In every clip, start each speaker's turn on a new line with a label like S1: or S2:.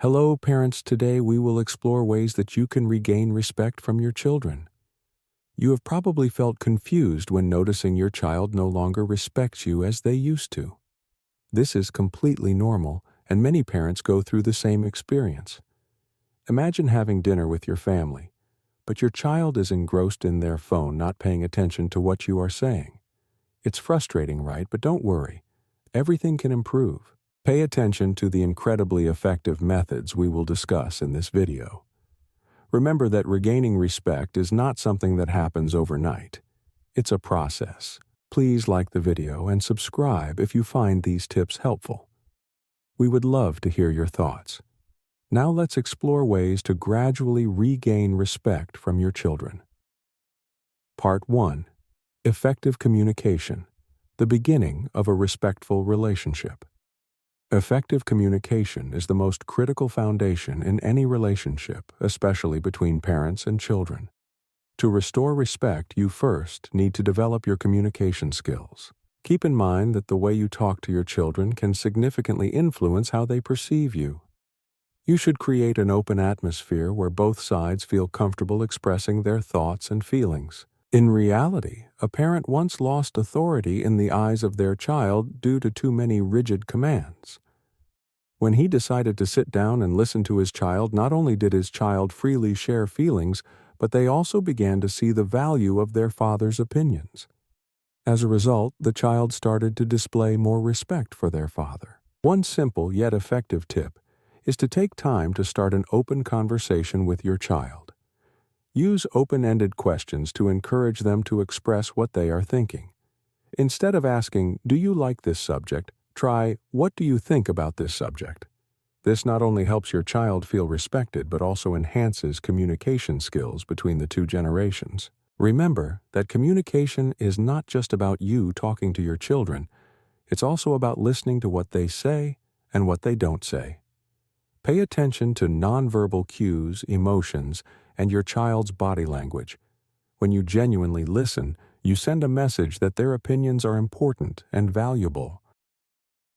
S1: Hello, parents. Today we will explore ways that you can regain respect from your children. You have probably felt confused when noticing your child no longer respects you as they used to. This is completely normal, and many parents go through the same experience. Imagine having dinner with your family, but your child is engrossed in their phone, not paying attention to what you are saying. It's frustrating, right? But don't worry. Everything can improve. Pay attention to the incredibly effective methods we will discuss in this video. Remember that regaining respect is not something that happens overnight. It's a process. Please like the video and subscribe if you find these tips helpful. We would love to hear your thoughts. Now let's explore ways to gradually regain respect from your children. Part 1. Effective communication, the beginning of a respectful relationship. Effective communication is the most critical foundation in any relationship, especially between parents and children. To restore respect, you first need to develop your communication skills. Keep in mind that the way you talk to your children can significantly influence how they perceive you. You should create an open atmosphere where both sides feel comfortable expressing their thoughts and feelings. In reality, a parent once lost authority in the eyes of their child due to too many rigid commands. When he decided to sit down and listen to his child, not only did his child freely share feelings, but they also began to see the value of their father's opinions. As a result, the child started to display more respect for their father. One simple yet effective tip is to take time to start an open conversation with your child. Use open-ended questions to encourage them to express what they are thinking. Instead of asking, "Do you like this subject?" try, "What do you think about this subject?" This not only helps your child feel respected, but also enhances communication skills between the two generations. Remember that communication is not just about you talking to your children. It's also about listening to what they say and what they don't say. Pay attention to nonverbal cues, emotions, and your child's body language. When you genuinely listen, you send a message that their opinions are important and valuable.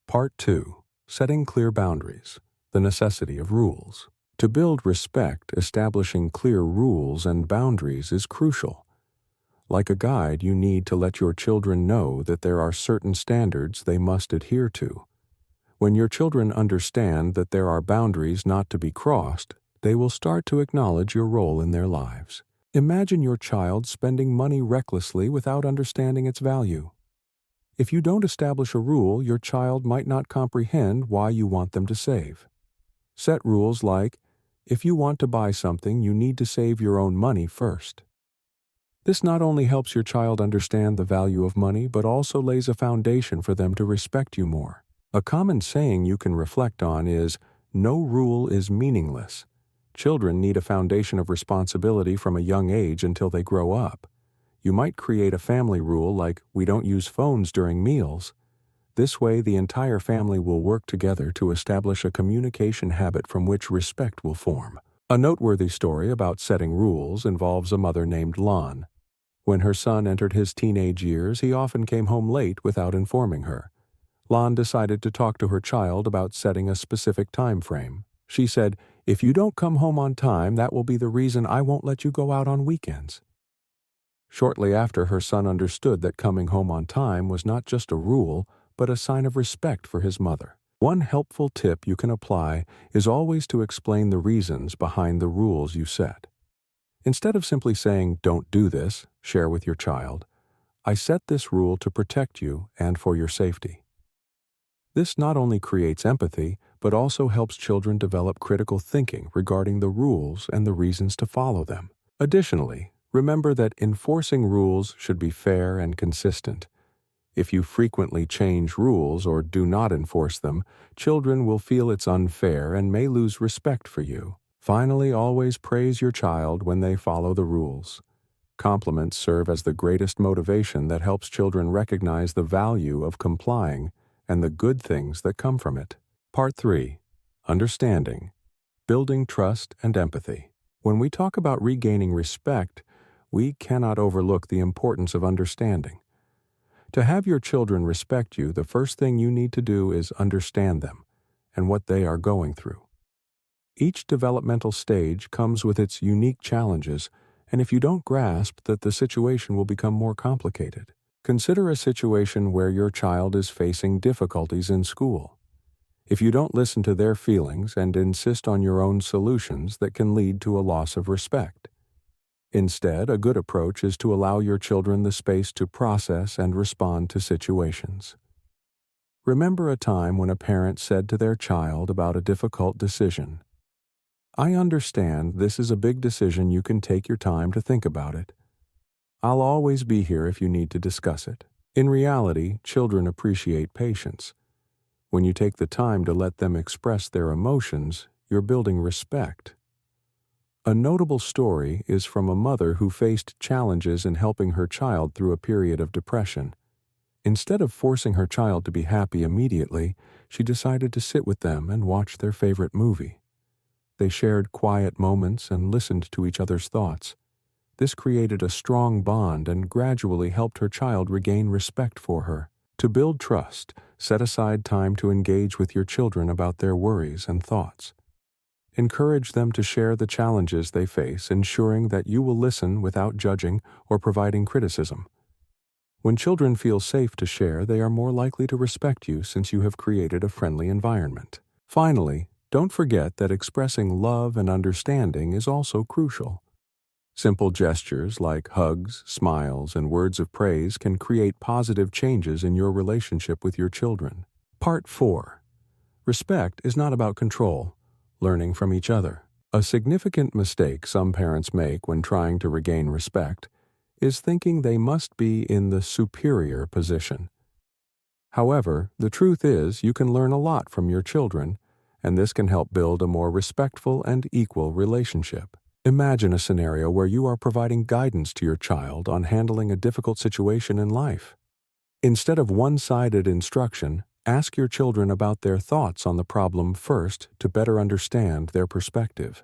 S1: Part 2. Setting clear boundaries, the necessity of rules. To build respect, establishing clear rules and boundaries is crucial. Like a guide, you need to let your children know that there are certain standards they must adhere to. When your children understand that there are boundaries not to be crossed, they will start to acknowledge your role in their lives. Imagine your child spending money recklessly without understanding its value. If you don't establish a rule, your child might not comprehend why you want them to save. Set rules like, if you want to buy something, you need to save your own money first. This not only helps your child understand the value of money, but also lays a foundation for them to respect you more. A common saying you can reflect on is, "No rule is meaningless." Children need a foundation of responsibility from a young age until they grow up. You might create a family rule like, "We don't use phones during meals." This way, the entire family will work together to establish a communication habit from which respect will form. A noteworthy story about setting rules involves a mother named Lon. When her son entered his teenage years, he often came home late without informing her. Lon decided to talk to her child about setting a specific time frame. She said, "If you don't come home on time, that will be the reason I won't let you go out on weekends." Shortly after, her son understood that coming home on time was not just a rule, but a sign of respect for his mother. One helpful tip you can apply is always to explain the reasons behind the rules you set. Instead of simply saying, "Don't do this," share with your child, "I set this rule to protect you and for your safety." This not only creates empathy, but also helps children develop critical thinking regarding the rules and the reasons to follow them. Additionally, remember that enforcing rules should be fair and consistent. If you frequently change rules or do not enforce them, children will feel it's unfair and may lose respect for you. Finally, always praise your child when they follow the rules. Compliments serve as the greatest motivation that helps children recognize the value of complying and the good things that come from it. Part 3. Understanding. Building trust and empathy. When we talk about regaining respect, we cannot overlook the importance of understanding. To have your children respect you, the first thing you need to do is understand them and what they are going through. Each developmental stage comes with its unique challenges, and if you don't grasp that, the situation will become more complicated. Consider a situation where your child is facing difficulties in school. If you don't listen to their feelings and insist on your own solutions, that can lead to a loss of respect. Instead, a good approach is to allow your children the space to process and respond to situations. Remember a time when a parent said to their child about a difficult decision, "I understand this is a big decision. You can take your time to think about it. I'll always be here if you need to discuss it." In reality, children appreciate patience. When you take the time to let them express their emotions, you're building respect. A notable story is from a mother who faced challenges in helping her child through a period of depression. Instead of forcing her child to be happy immediately, she decided to sit with them and watch their favorite movie. They shared quiet moments and listened to each other's thoughts. This created a strong bond and gradually helped her child regain respect for her. To build trust, set aside time to engage with your children about their worries and thoughts. Encourage them to share the challenges they face, ensuring that you will listen without judging or providing criticism. When children feel safe to share, they are more likely to respect you since you have created a friendly environment. Finally, don't forget that expressing love and understanding is also crucial. Simple gestures like hugs, smiles, and words of praise can create positive changes in your relationship with your children. Part 4. Respect is not about control. Learning from each other. A significant mistake some parents make when trying to regain respect is thinking they must be in the superior position. However, the truth is you can learn a lot from your children, and this can help build a more respectful and equal relationship. Imagine a scenario where you are providing guidance to your child on handling a difficult situation in life. Instead of one-sided instruction, ask your children about their thoughts on the problem first to better understand their perspective.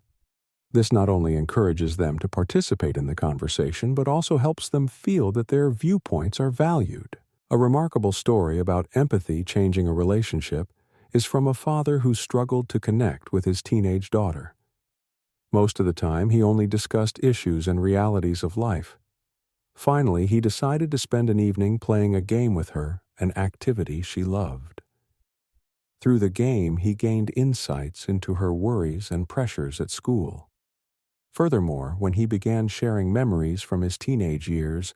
S1: This not only encourages them to participate in the conversation, but also helps them feel that their viewpoints are valued. A remarkable story about empathy changing a relationship is from a father who struggled to connect with his teenage daughter. Most of the time, he only discussed issues and realities of life. Finally, he decided to spend an evening playing a game with her, an activity she loved. Through the game, he gained insights into her worries and pressures at school. Furthermore, when he began sharing memories from his teenage years,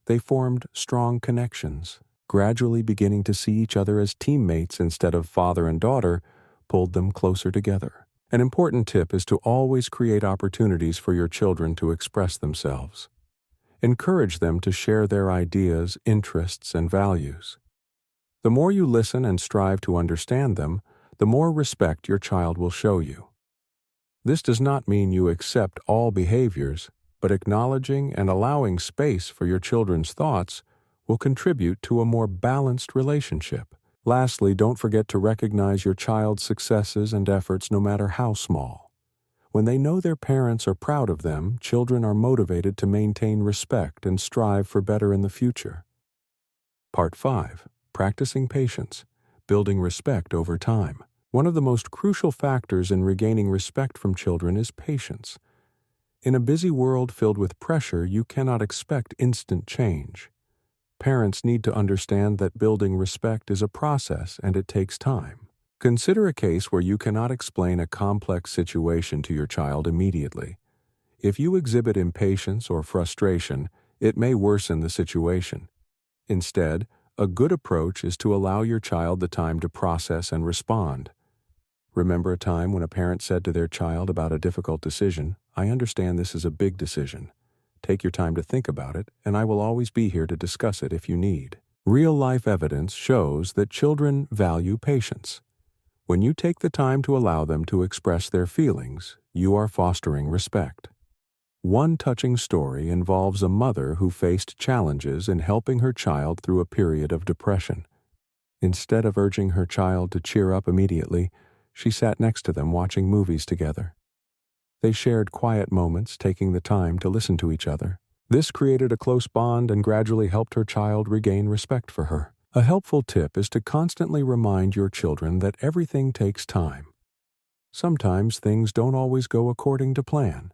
S1: they formed strong connections. Gradually beginning to see each other as teammates instead of father and daughter pulled them closer together. An important tip is to always create opportunities for your children to express themselves. Encourage them to share their ideas, interests, and values. The more you listen and strive to understand them, the more respect your child will show you. This does not mean you accept all behaviors, but acknowledging and allowing space for your children's thoughts will contribute to a more balanced relationship. Lastly, don't forget to recognize your child's successes and efforts no matter how small. When they know their parents are proud of them, children are motivated to maintain respect and strive for better in the future. Part 5. Practicing patience, building respect over time. One of the most crucial factors in regaining respect from children is patience. In a busy world filled with pressure, you cannot expect instant change. Parents need to understand that building respect is a process and it takes time. Consider a case where you cannot explain a complex situation to your child immediately. If you exhibit impatience or frustration, it may worsen the situation. Instead, a good approach is to allow your child the time to process and respond. Remember a time when a parent said to their child about a difficult decision, "I understand this is a big decision. Take your time to think about it, and I will always be here to discuss it if you need." Real-life evidence shows that children value patience. When you take the time to allow them to express their feelings, you are fostering respect. One touching story involves a mother who faced challenges in helping her child through a period of depression. Instead of urging her child to cheer up immediately, she sat next to them watching movies together. They shared quiet moments, taking the time to listen to each other. This created a close bond and gradually helped her child regain respect for her. A helpful tip is to constantly remind your children that everything takes time. Sometimes things don't always go according to plan.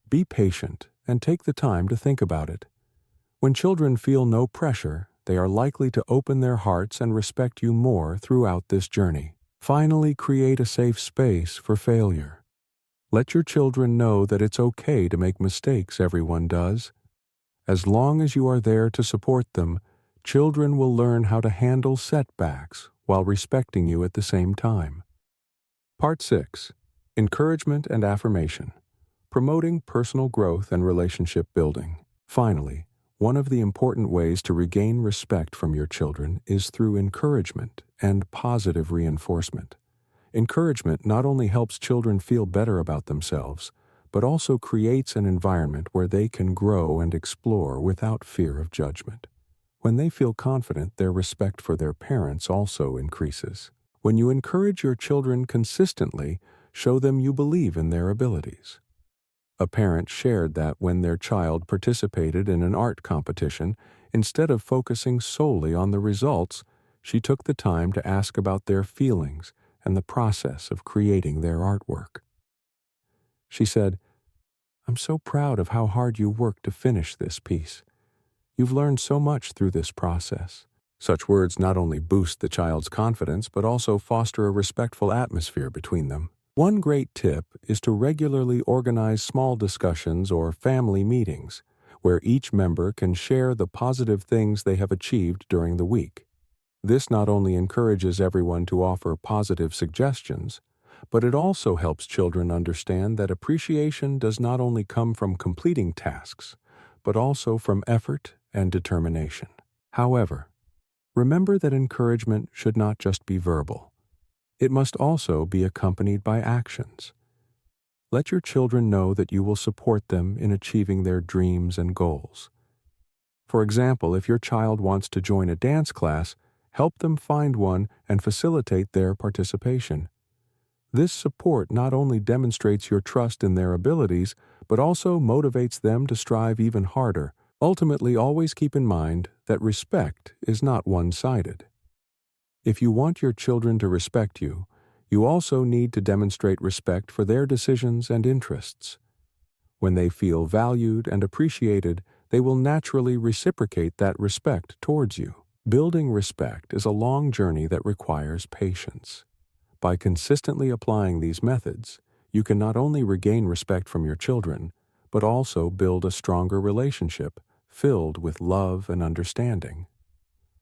S1: Be patient and take the time to think about it. When children feel no pressure, they are likely to open their hearts and respect you more throughout this journey. Finally, create a safe space for failure. Let your children know that it's okay to make mistakes, everyone does. As long as you are there to support them, children will learn how to handle setbacks while respecting you at the same time. Part 6. Encouragement and Affirmation. Promoting personal growth and relationship building. Finally, one of the important ways to regain respect from your children is through encouragement and positive reinforcement. Encouragement not only helps children feel better about themselves, but also creates an environment where they can grow and explore without fear of judgment. When they feel confident, their respect for their parents also increases. When you encourage your children consistently, show them you believe in their abilities. A parent shared that when their child participated in an art competition, instead of focusing solely on the results, she took the time to ask about their feelings and the process of creating their artwork. She said, "I'm so proud of how hard you worked to finish this piece. You've learned so much through this process." Such words not only boost the child's confidence, but also foster a respectful atmosphere between them. One great tip is to regularly organize small discussions or family meetings, where each member can share the positive things they have achieved during the week. This not only encourages everyone to offer positive suggestions, but it also helps children understand that appreciation does not only come from completing tasks, but also from effort and determination. However, remember that encouragement should not just be verbal. It must also be accompanied by actions. Let your children know that you will support them in achieving their dreams and goals. For example, if your child wants to join a dance class, help them find one and facilitate their participation. This support not only demonstrates your trust in their abilities, but also motivates them to strive even harder. Ultimately, always keep in mind that respect is not one-sided. If you want your children to respect you, you also need to demonstrate respect for their decisions and interests. When they feel valued and appreciated, they will naturally reciprocate that respect towards you. Building respect is a long journey that requires patience. By consistently applying these methods, you can not only regain respect from your children, but also build a stronger relationship filled with love and understanding.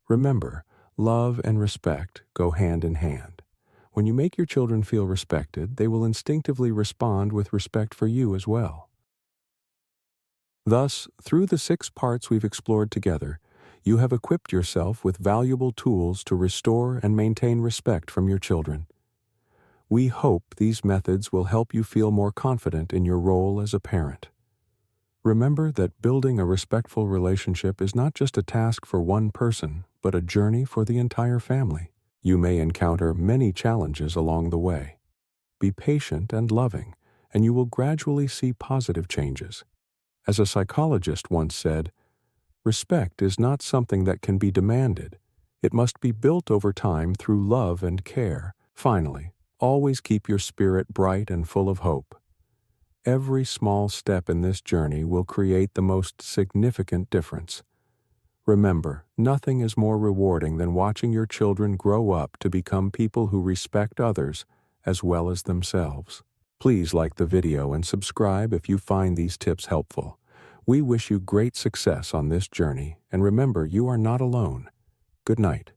S1: Remember, love and respect go hand in hand. When you make your children feel respected, they will instinctively respond with respect for you as well. Thus, through the 6 parts we've explored together, you have equipped yourself with valuable tools to restore and maintain respect from your children. We hope these methods will help you feel more confident in your role as a parent. Remember that building a respectful relationship is not just a task for one person, but a journey for the entire family. You may encounter many challenges along the way. Be patient and loving, and you will gradually see positive changes. As a psychologist once said, respect is not something that can be demanded. It must be built over time through love and care. Finally, always keep your spirit bright and full of hope. Every small step in this journey will create the most significant difference. Remember, nothing is more rewarding than watching your children grow up to become people who respect others as well as themselves. Please like the video and subscribe if you find these tips helpful. We wish you great success on this journey, and remember, you are not alone. Good night.